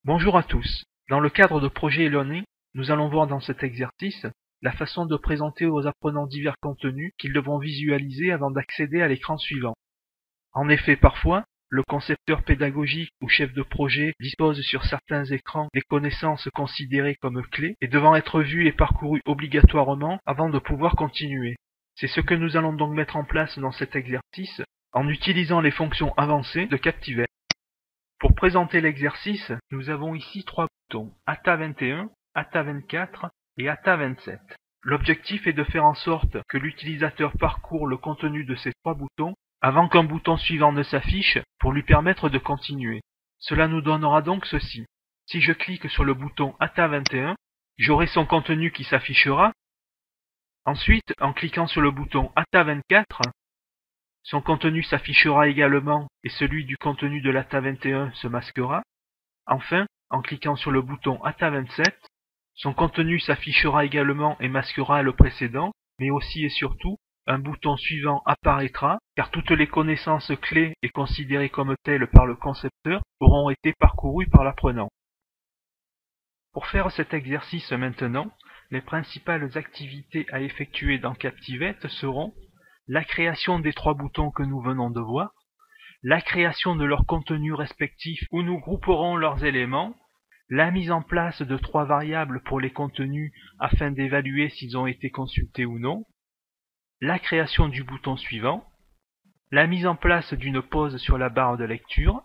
Bonjour à tous. Dans le cadre de projet e-learning, nous allons voir dans cet exercice la façon de présenter aux apprenants divers contenus qu'ils devront visualiser avant d'accéder à l'écran suivant. En effet, parfois, le concepteur pédagogique ou chef de projet dispose sur certains écrans des connaissances considérées comme clés et devant être vues et parcourues obligatoirement avant de pouvoir continuer. C'est ce que nous allons donc mettre en place dans cet exercice en utilisant les fonctions avancées de Captivate. Pour présenter l'exercice, nous avons ici trois boutons, ATA21, ATA24 et ATA27. L'objectif est de faire en sorte que l'utilisateur parcourt le contenu de ces trois boutons avant qu'un bouton suivant ne s'affiche pour lui permettre de continuer. Cela nous donnera donc ceci. Si je clique sur le bouton ATA21, j'aurai son contenu qui s'affichera. Ensuite, en cliquant sur le bouton ATA24, son contenu s'affichera également et celui du contenu de l'ATA21 se masquera. Enfin, en cliquant sur le bouton ATA27, son contenu s'affichera également et masquera le précédent, mais aussi et surtout, un bouton suivant apparaîtra, car toutes les connaissances clés et considérées comme telles par le concepteur auront été parcourues par l'apprenant. Pour faire cet exercice maintenant, les principales activités à effectuer dans Captivate seront la création des trois boutons que nous venons de voir, la création de leurs contenus respectifs où nous grouperons leurs éléments, la mise en place de trois variables pour les contenus afin d'évaluer s'ils ont été consultés ou non, la création du bouton suivant, la mise en place d'une pause sur la barre de lecture,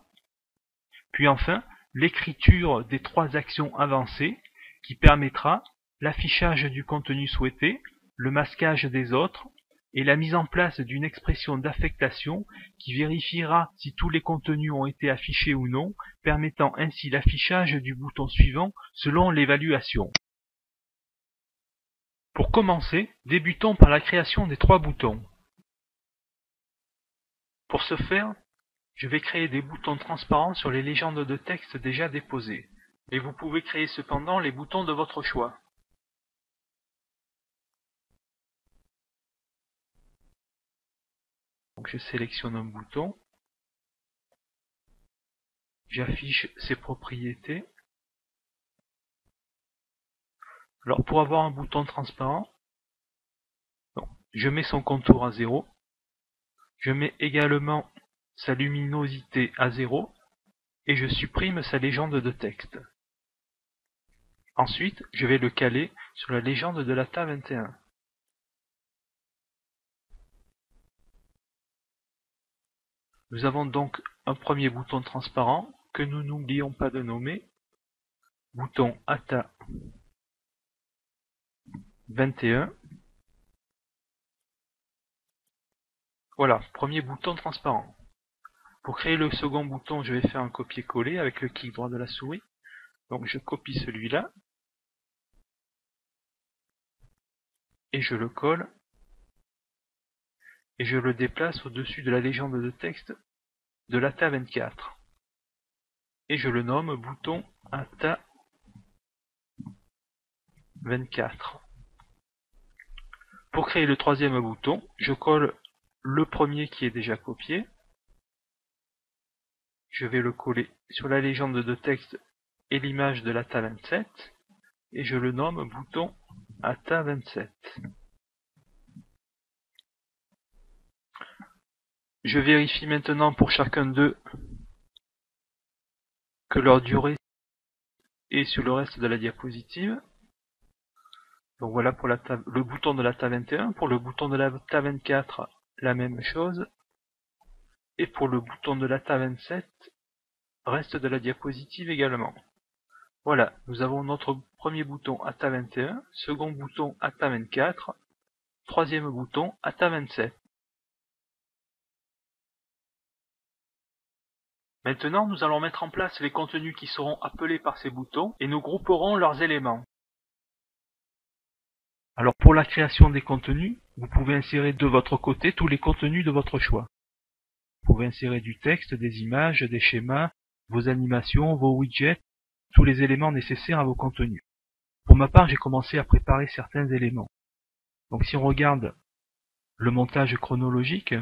puis enfin l'écriture des trois actions avancées qui permettra l'affichage du contenu souhaité, le masquage des autres, et la mise en place d'une expression d'affectation qui vérifiera si tous les contenus ont été affichés ou non, permettant ainsi l'affichage du bouton suivant selon l'évaluation. Pour commencer, débutons par la création des trois boutons. Pour ce faire, je vais créer des boutons transparents sur les légendes de texte déjà déposées, mais vous pouvez créer cependant les boutons de votre choix. Donc je sélectionne un bouton, j'affiche ses propriétés. Alors pour avoir un bouton transparent, je mets son contour à 0, je mets également sa luminosité à 0 et je supprime sa légende de texte. Ensuite, je vais le caler sur la légende de l'ATA21. Nous avons donc un premier bouton transparent que nous n'oublions pas de nommer bouton ATA21. Voilà, premier bouton transparent. Pour créer le second bouton, je vais faire un copier-coller avec le clic droit de la souris. Donc je copie celui-là et je le colle et je le déplace au-dessus de la légende de texte de l'ATA24. Et je le nomme bouton ATA24. Pour créer le troisième bouton, je colle le premier qui est déjà copié. Je vais le coller sur la légende de texte et l'image de l'ATA27 et je le nomme bouton ATA27. Je vérifie maintenant pour chacun d'eux que leur durée est sur le reste de la diapositive. Donc voilà pour le bouton de l'ATA21. Pour le bouton de l'ATA24, la même chose. Et pour le bouton de l'ATA27, reste de la diapositive également. Voilà, nous avons notre premier bouton ATA21, second bouton ATA24, troisième bouton ATA27. Maintenant, nous allons mettre en place les contenus qui seront appelés par ces boutons et nous grouperons leurs éléments. Alors pour la création des contenus, vous pouvez insérer de votre côté tous les contenus de votre choix. Vous pouvez insérer du texte, des images, des schémas, vos animations, vos widgets, tous les éléments nécessaires à vos contenus. Pour ma part, j'ai commencé à préparer certains éléments. Donc si on regarde le montage chronologique,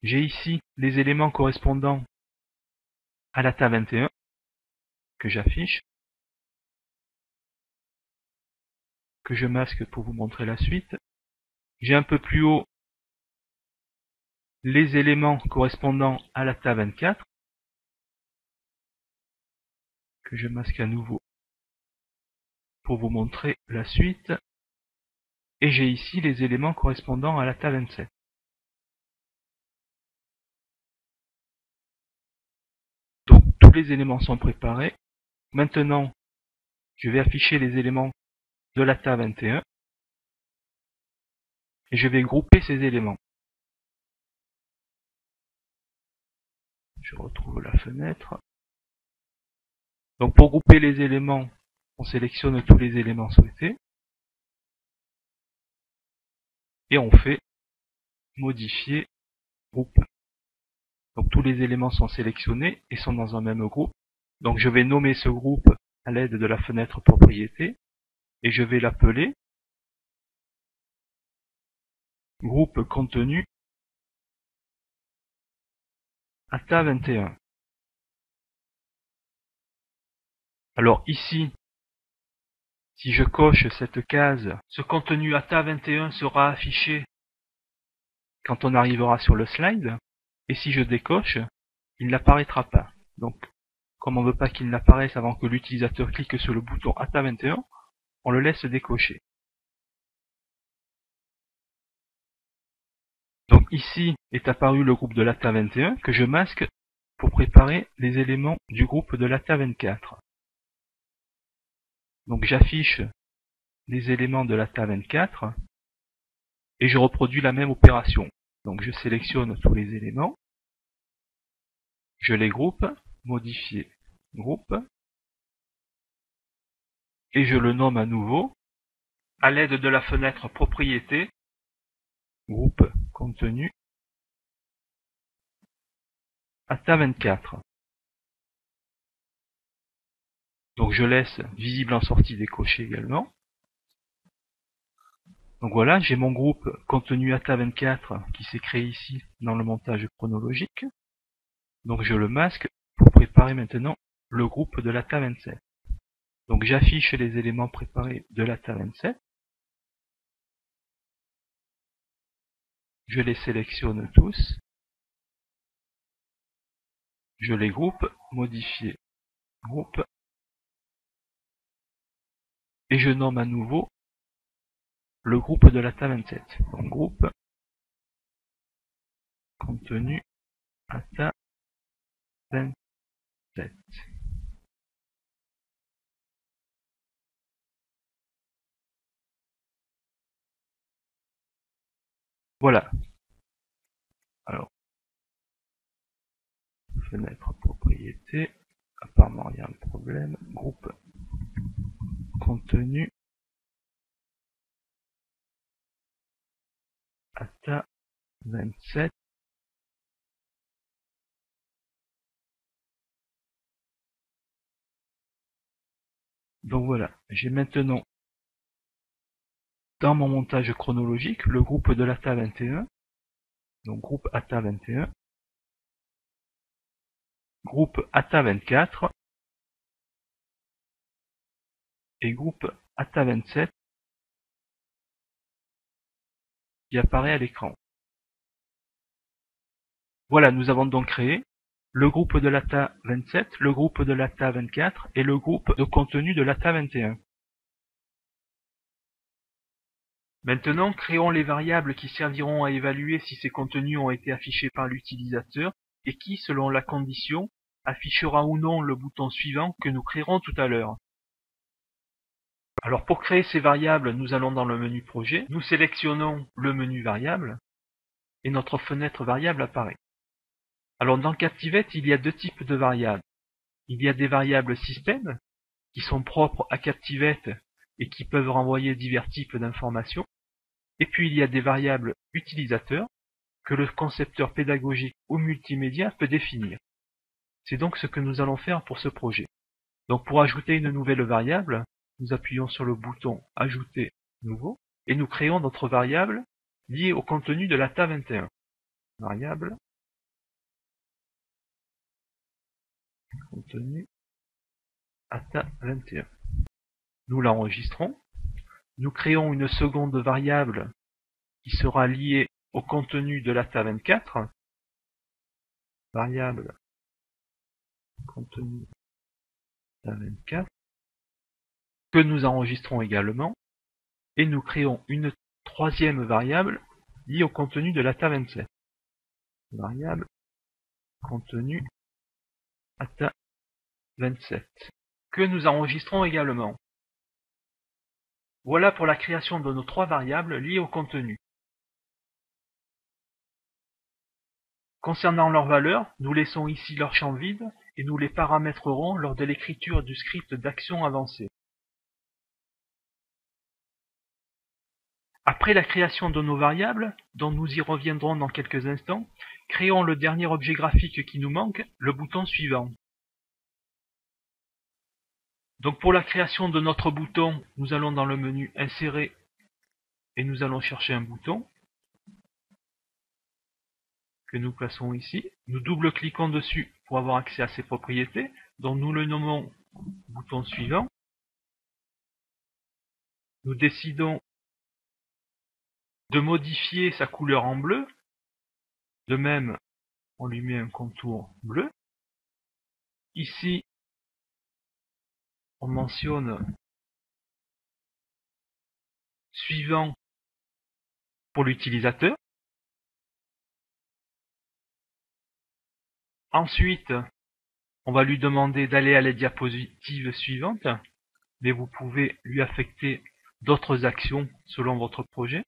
j'ai ici les éléments correspondant à l'ATA21 que j'affiche. que je masque pour vous montrer la suite. J'ai un peu plus haut les éléments correspondant à l'ATA 24 que je masque à nouveau pour vous montrer la suite. Et j'ai ici les éléments correspondant à l'ATA 27. Donc tous les éléments sont préparés. Maintenant, je vais afficher les éléments de l'ATA 21 et je vais grouper ces éléments. Je retrouve la fenêtre. Donc pour grouper les éléments, on sélectionne tous les éléments souhaités et on fait modifier groupe. Donc tous les éléments sont sélectionnés et sont dans un même groupe. Donc je vais nommer ce groupe à l'aide de la fenêtre propriété et je vais l'appeler groupe contenu ATA 21. Alors ici, si je coche cette case, ce contenu ATA 21 sera affiché quand on arrivera sur le slide, et si je décoche, il n'apparaîtra pas. Donc, comme on ne veut pas qu'il n'apparaisse avant que l'utilisateur clique sur le bouton ATA 21, on le laisse décocher. Donc ici est apparu le groupe de l'ATA 21 que je masque pour préparer les éléments du groupe de l'ATA 24. Donc j'affiche les éléments de l'ATA 24 et je reproduis la même opération. Donc je sélectionne tous les éléments, je les groupe, modifier groupe, et je le nomme à nouveau à l'aide de la fenêtre propriété, groupe contenu ATA 24. Donc je laisse visible en sortie décoché également. Donc voilà, j'ai mon groupe contenu ATA 24 qui s'est créé ici dans le montage chronologique. Donc je le masque pour préparer maintenant le groupe de l'ATA 27. Donc j'affiche les éléments préparés de l'ATA 27. Je les sélectionne tous. Je les groupe, modifier groupe. Et je nomme à nouveau le groupe de l'ATA 27. Donc groupe contenu ATA 27. Voilà. Alors, fenêtre propriété. Apparemment, il y a un problème. Groupe contenu ATA 27. Donc voilà, j'ai maintenant dans mon montage chronologique le groupe de l'ATA 21. Donc groupe ATA 21. Groupe ATA 24. Et groupe ATA 27 qui apparaît à l'écran. Voilà, nous avons donc créé le groupe de l'ATA 27, le groupe de l'ATA 24 et le groupe de contenu de l'ATA 21. Maintenant, créons les variables qui serviront à évaluer si ces contenus ont été affichés par l'utilisateur et qui, selon la condition, affichera ou non le bouton suivant que nous créerons tout à l'heure. Alors pour créer ces variables, nous allons dans le menu projet, nous sélectionnons le menu variable et notre fenêtre variable apparaît. Alors dans Captivate, il y a deux types de variables. Il y a des variables système qui sont propres à Captivate et qui peuvent renvoyer divers types d'informations. Et puis il y a des variables utilisateurs que le concepteur pédagogique ou multimédia peut définir. C'est donc ce que nous allons faire pour ce projet. Donc pour ajouter une nouvelle variable, nous appuyons sur le bouton Ajouter nouveau et nous créons notre variable liée au contenu de l'ATA 21. Variable contenu ATA 21. Nous l'enregistrons. nous créons une seconde variable qui sera liée au contenu de l'ATA24. Variable contenu ATA24 que nous enregistrons également. Et nous créons une troisième variable liée au contenu de l'ATA27. Variable contenu ATA27 que nous enregistrons également. Voilà pour la création de nos trois variables liées au contenu. Concernant leurs valeurs, nous laissons ici leur champ vide et nous les paramétrerons lors de l'écriture du script d'action avancée. Après la création de nos variables, dont nous y reviendrons dans quelques instants, créons le dernier objet graphique qui nous manque, le bouton suivant. Donc pour la création de notre bouton, nous allons dans le menu Insérer et nous allons chercher un bouton que nous plaçons ici. Nous double-cliquons dessus pour avoir accès à ses propriétés, dont nous le nommons bouton suivant. Nous décidons de modifier sa couleur en bleu. De même, on lui met un contour bleu. Ici, on mentionne suivant pour l'utilisateur. Ensuite, on va lui demander d'aller à la diapositive suivante, mais vous pouvez lui affecter d'autres actions selon votre projet.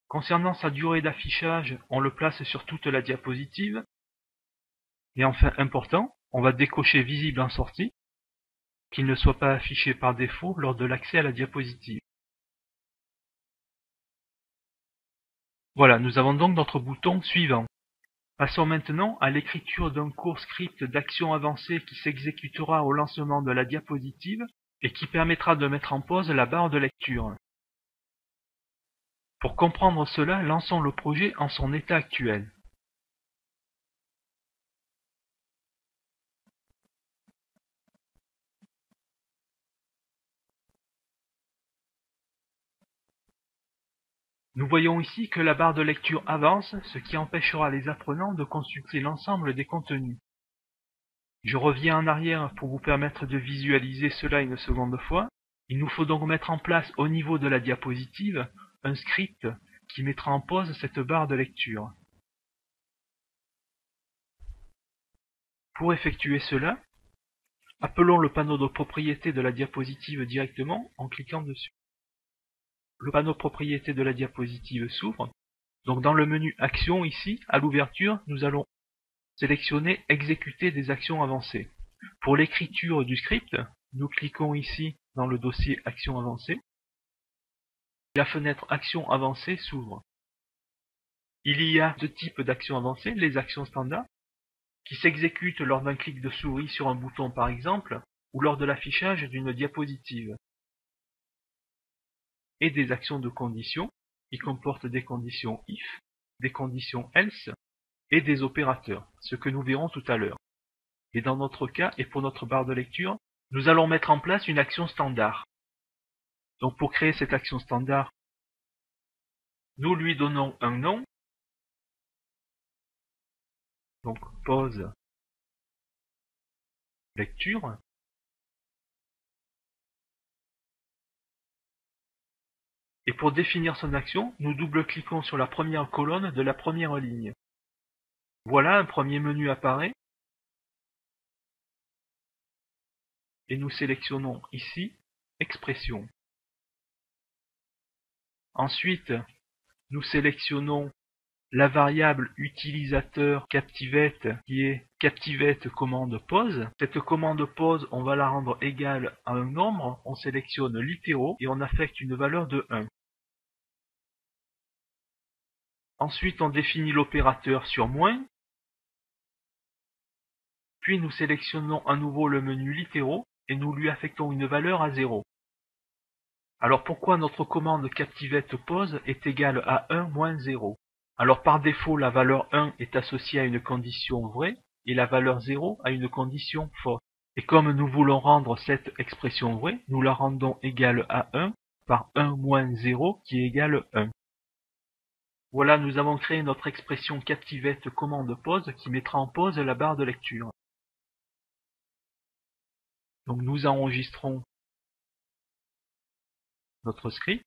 Concernant sa durée d'affichage, on le place sur toute la diapositive. Et enfin, important, on va décocher visible en sortie, qu'il ne soit pas affiché par défaut lors de l'accès à la diapositive. Voilà, nous avons donc notre bouton suivant. Passons maintenant à l'écriture d'un court script d'action avancée qui s'exécutera au lancement de la diapositive et qui permettra de mettre en pause la barre de lecture. Pour comprendre cela, lançons le projet en son état actuel. Nous voyons ici que la barre de lecture avance, ce qui empêchera les apprenants de consulter l'ensemble des contenus. Je reviens en arrière pour vous permettre de visualiser cela une seconde fois. Il nous faut donc mettre en place au niveau de la diapositive un script qui mettra en pause cette barre de lecture. Pour effectuer cela, appelons le panneau de propriété de la diapositive directement en cliquant dessus. Le panneau propriété de la diapositive s'ouvre. Donc dans le menu Actions ici, à l'ouverture, nous allons sélectionner Exécuter des actions avancées. Pour l'écriture du script, nous cliquons ici dans le dossier Actions avancées. La fenêtre Actions avancées s'ouvre. Il y a deux types d'actions avancées, les actions standards, qui s'exécutent lors d'un clic de souris sur un bouton par exemple, ou lors de l'affichage d'une diapositive. Et des actions de conditions, qui comportent des conditions if, des conditions else, et des opérateurs, ce que nous verrons tout à l'heure. Et dans notre cas, et pour notre barre de lecture, nous allons mettre en place une action standard. Donc pour créer cette action standard, nous lui donnons un nom. Donc pause lecture. Et pour définir son action, nous double-cliquons sur la première colonne de la première ligne. Voilà, un premier menu apparaît. Et nous sélectionnons ici Expression. Ensuite, nous sélectionnons la variable utilisateur Captivate qui est Captivate commande pause. Cette commande pause, on va la rendre égale à un nombre. On sélectionne littéraux et on affecte une valeur de 1. Ensuite, on définit l'opérateur sur moins. Puis nous sélectionnons à nouveau le menu littéraux et nous lui affectons une valeur à 0. Alors pourquoi notre commande Captivate pause est égale à 1 moins 0? Alors par défaut, la valeur 1 est associée à une condition vraie et la valeur 0 à une condition fausse. Et comme nous voulons rendre cette expression vraie, nous la rendons égale à 1 par 1 moins 0 qui est égal à 1. Voilà, nous avons créé notre expression captivette commande pause qui mettra en pause la barre de lecture. Donc nous enregistrons notre script.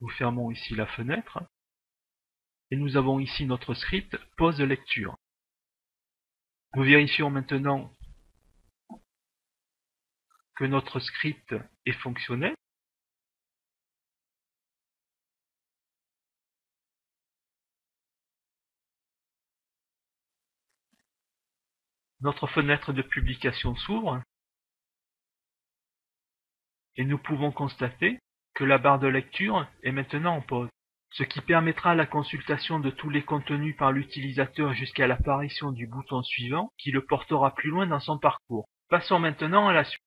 Nous fermons ici la fenêtre. Et nous avons ici notre script pause lecture. Nous vérifions maintenant que notre script est fonctionnel. Notre fenêtre de publication s'ouvre et nous pouvons constater que la barre de lecture est maintenant en pause, ce qui permettra la consultation de tous les contenus par l'utilisateur jusqu'à l'apparition du bouton suivant qui le portera plus loin dans son parcours. Passons maintenant à la suite.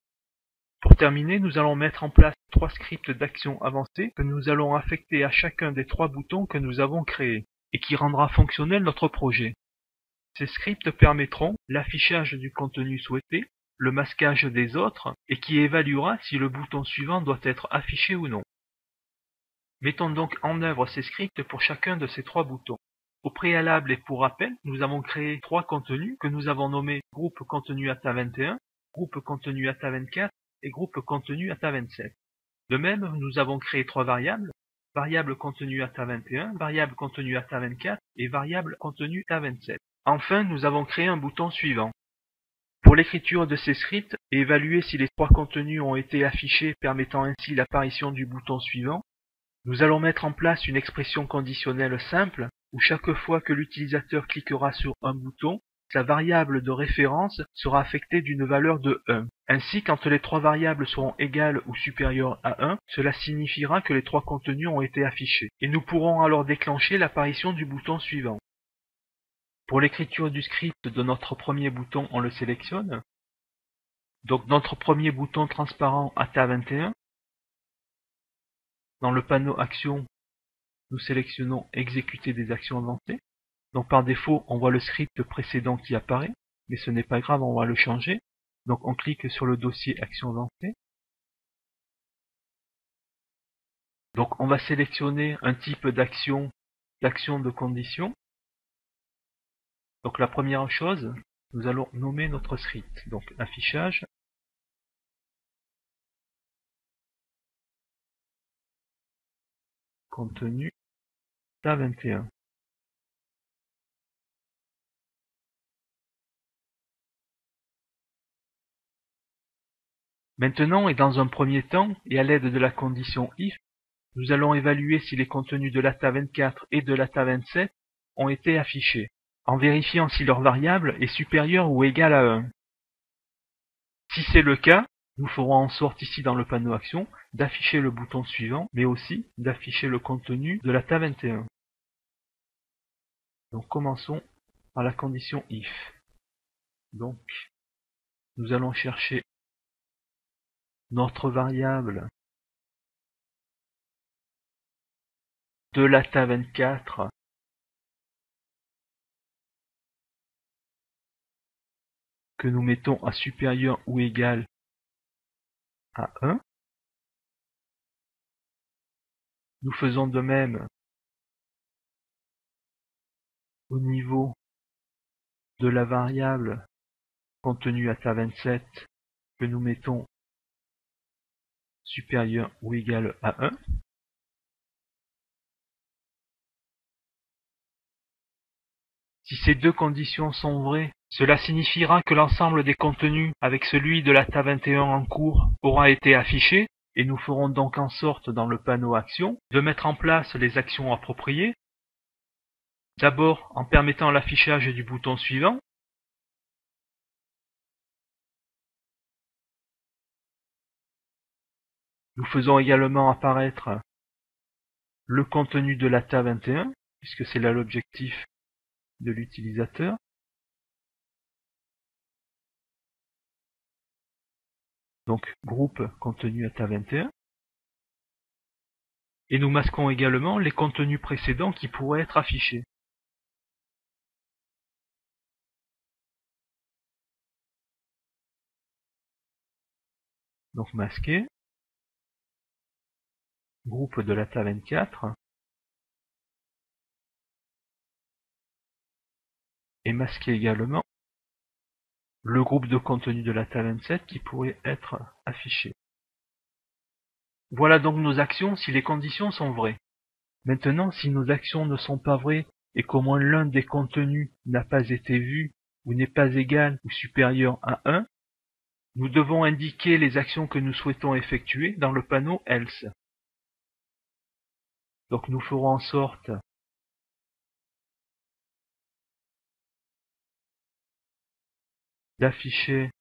Pour terminer, nous allons mettre en place 3 scripts d'action avancés que nous allons affecter à chacun des 3 boutons que nous avons créés et qui rendra fonctionnel notre projet. Ces scripts permettront l'affichage du contenu souhaité, le masquage des autres et qui évaluera si le bouton suivant doit être affiché ou non. Mettons donc en œuvre ces scripts pour chacun de ces 3 boutons. Au préalable et pour rappel, nous avons créé 3 contenus que nous avons nommés groupe contenu ATA21, groupe contenu ATA24 et groupe contenu ATA27. De même, nous avons créé 3 variables, variable contenu ATA21, variable contenu ATA24 et variable contenu ATA27. Enfin, nous avons créé un bouton suivant. Pour l'écriture de ces scripts et évaluer si les 3 contenus ont été affichés permettant ainsi l'apparition du bouton suivant, nous allons mettre en place une expression conditionnelle simple où chaque fois que l'utilisateur cliquera sur un bouton, sa variable de référence sera affectée d'une valeur de 1. Ainsi, quand les 3 variables seront égales ou supérieures à 1, cela signifiera que les 3 contenus ont été affichés. Et nous pourrons alors déclencher l'apparition du bouton suivant. Pour l'écriture du script de notre premier bouton, on le sélectionne. Donc notre premier bouton transparent ATA21. Dans le panneau Actions, nous sélectionnons Exécuter des actions avancées. Donc par défaut, on voit le script précédent qui apparaît, mais ce n'est pas grave, on va le changer. Donc on clique sur le dossier Actions avancées. Donc on va sélectionner un type d'action de condition. Donc la première chose, nous allons nommer notre script. Donc affichage. Contenu ATA21. Maintenant et dans un premier temps, et à l'aide de la condition if, nous allons évaluer si les contenus de l'ATA24 et de l'ATA27 ont été affichés, en vérifiant si leur variable est supérieure ou égale à 1. Si c'est le cas, nous ferons en sorte ici dans le panneau Action d'afficher le bouton suivant, mais aussi d'afficher le contenu de l'ATA21. Donc commençons par la condition if. Donc nous allons chercher notre variable de l'ATA24 que nous mettons à supérieur ou égal à 1. Nous faisons de même au niveau de la variable contenu ATA27 que nous mettons supérieur ou égal à 1. Si ces deux conditions sont vraies, cela signifiera que l'ensemble des contenus avec celui de l'ATA21 en cours aura été affiché, et nous ferons donc en sorte dans le panneau Actions de mettre en place les actions appropriées. D'abord en permettant l'affichage du bouton suivant. Nous faisons également apparaître le contenu de l'ATA21, puisque c'est là l'objectif de l'utilisateur. Donc groupe contenu ATA21. Et nous masquons également les contenus précédents qui pourraient être affichés. Donc masquer. Groupe de l'ATA24. Et masquer également le groupe de contenu de l'ATA27 qui pourrait être affiché. Voilà donc nos actions si les conditions sont vraies. Maintenant, si nos actions ne sont pas vraies et qu'au moins l'un des contenus n'a pas été vu ou n'est pas égal ou supérieur à 1, nous devons indiquer les actions que nous souhaitons effectuer dans le panneau Else. Donc nous ferons en sorte d'afficher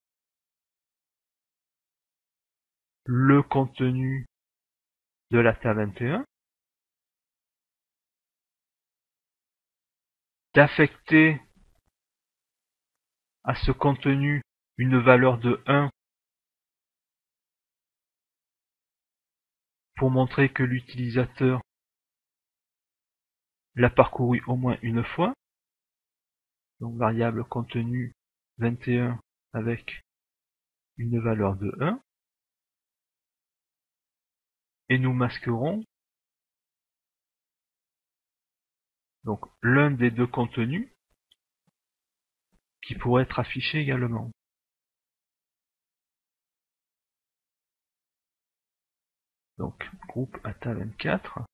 le contenu de l'ATA21, d'affecter à ce contenu une valeur de 1 pour montrer que l'utilisateur l'a parcouru au moins une fois. Donc variable contenu 21 avec une valeur de 1. Et nous masquerons donc l'un des deux contenus qui pourrait être affiché également. Donc groupe ATA24.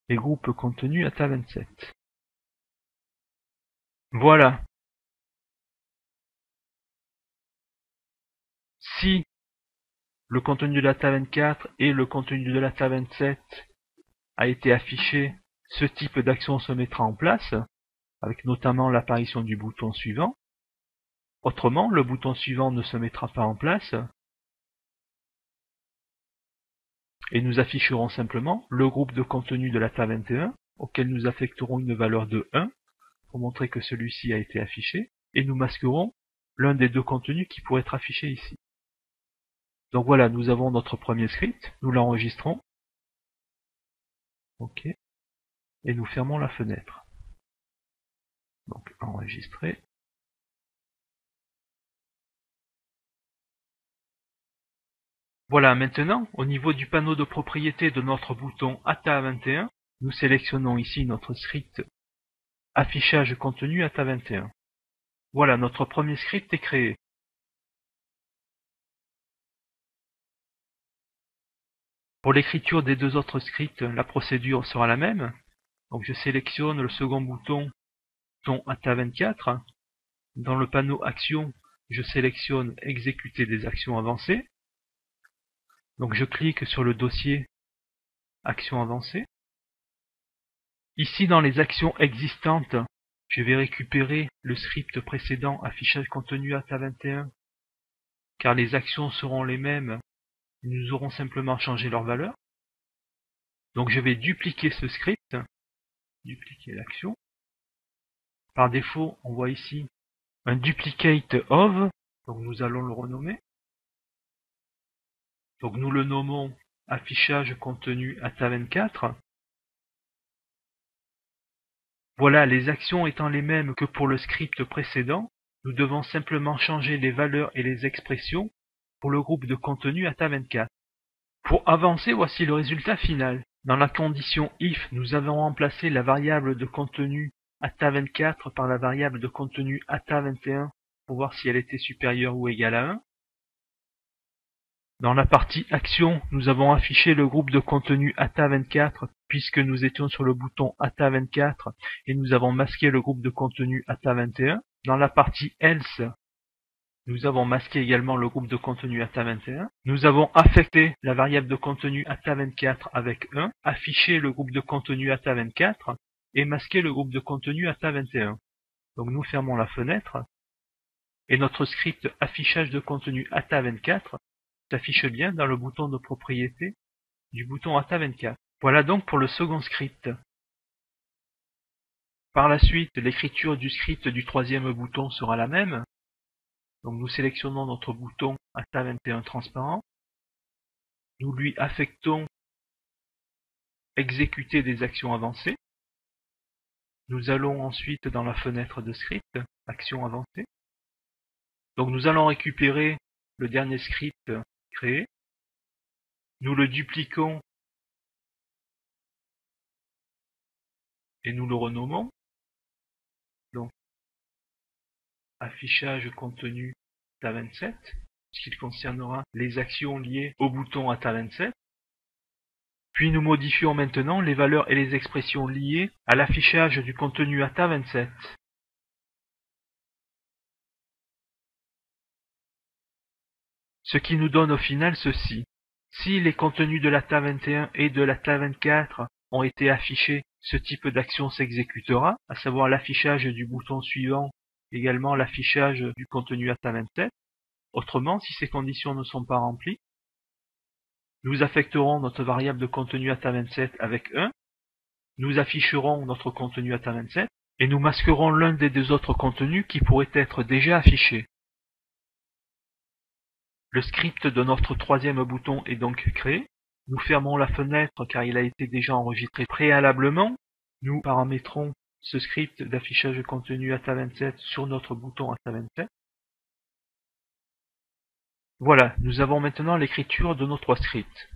Et groupe contenu ATA27. Voilà. Si le contenu de l'ATA24 et le contenu de l'ATA27 a été affiché, ce type d'action se mettra en place, avec notamment l'apparition du bouton suivant. Autrement, le bouton suivant ne se mettra pas en place, et nous afficherons simplement le groupe de contenu de l'ATA21, auquel nous affecterons une valeur de 1, pour montrer que celui-ci a été affiché, et nous masquerons l'un des deux contenus qui pourrait être affiché ici. Donc voilà, nous avons notre premier script, nous l'enregistrons. OK. Et nous fermons la fenêtre. Donc enregistrer. Voilà, maintenant, au niveau du panneau de propriété de notre bouton ATA21, nous sélectionnons ici notre script affichage contenu ATA21. Voilà, notre premier script est créé. Pour l'écriture des deux autres scripts, la procédure sera la même. Donc je sélectionne le second bouton ATA24. Dans le panneau Actions, je sélectionne Exécuter des actions avancées. Donc je clique sur le dossier Actions avancées. Ici, dans les actions existantes, je vais récupérer le script précédent affichage contenu ATA21, car les actions seront les mêmes. Nous aurons simplement changé leur valeur. Donc je vais dupliquer ce script, dupliquer l'action. Par défaut, on voit ici un duplicate of, donc nous allons le renommer. Donc nous le nommons affichage contenu ATA24. Voilà, les actions étant les mêmes que pour le script précédent, nous devons simplement changer les valeurs et les expressions pour le groupe de contenu ATA24. Pour avancer, voici le résultat final. Dans la condition if, nous avons remplacé la variable de contenu ATA24 par la variable de contenu ATA21 pour voir si elle était supérieure ou égale à 1. Dans la partie action, nous avons affiché le groupe de contenu ATA24 puisque nous étions sur le bouton ATA24 et nous avons masqué le groupe de contenu ATA21. Dans la partie else, nous avons masqué également le groupe de contenu ATA21. Nous avons affecté la variable de contenu ATA24 avec 1, affiché le groupe de contenu ATA24 et masqué le groupe de contenu ATA21. Donc nous fermons la fenêtre et notre script affichage de contenu ATA24 s'affiche bien dans le bouton de propriété du bouton ATA24. Voilà donc pour le second script. Par la suite, l'écriture du script du troisième bouton sera la même. Donc nous sélectionnons notre bouton ATA21 transparent. Nous lui affectons exécuter des actions avancées. Nous allons ensuite dans la fenêtre de script, action avancée. Donc nous allons récupérer le dernier script créé. Nous le dupliquons et nous le renommons. Donc, affichage contenu ATA27, ce qui concernera les actions liées au bouton ATA27. Puis nous modifions maintenant les valeurs et les expressions liées à l'affichage du contenu ATA27. Ce qui nous donne au final ceci. Si les contenus de l'ATA21 et de l'ATA24 ont été affichés, ce type d'action s'exécutera, à savoir l'affichage du bouton suivant, également l'affichage du contenu ATA27. Autrement, si ces conditions ne sont pas remplies, nous affecterons notre variable de contenu ATA27 avec 1, nous afficherons notre contenu ATA27, et nous masquerons l'un des deux autres contenus qui pourraient être déjà affichés. Le script de notre troisième bouton est donc créé. Nous fermons la fenêtre car il a été déjà enregistré préalablement. Nous paramétrons ce script d'affichage contenu ATA27 sur notre bouton ATA27. Voilà, nous avons maintenant l'écriture de nos trois scripts.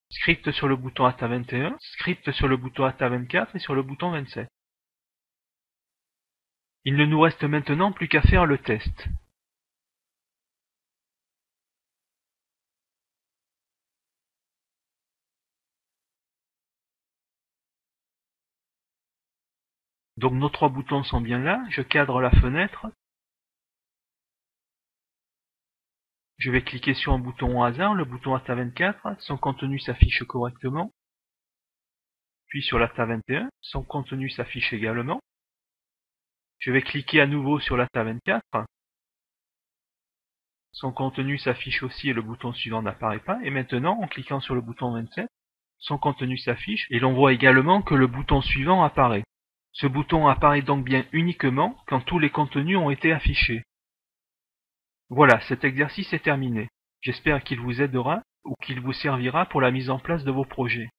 Script sur le bouton ATA21, script sur le bouton ATA24 et sur le bouton 27. Il ne nous reste maintenant plus qu'à faire le test. Donc nos trois boutons sont bien là, je cadre la fenêtre. Je vais cliquer sur un bouton au hasard, le bouton ATA24, son contenu s'affiche correctement. Puis sur l'ATA21, son contenu s'affiche également. Je vais cliquer à nouveau sur l'ATA24. Son contenu s'affiche aussi et le bouton suivant n'apparaît pas. Et maintenant, en cliquant sur le bouton 27, son contenu s'affiche et l'on voit également que le bouton suivant apparaît. Ce bouton apparaît donc bien uniquement quand tous les contenus ont été affichés. Voilà, cet exercice est terminé. J'espère qu'il vous aidera ou qu'il vous servira pour la mise en place de vos projets.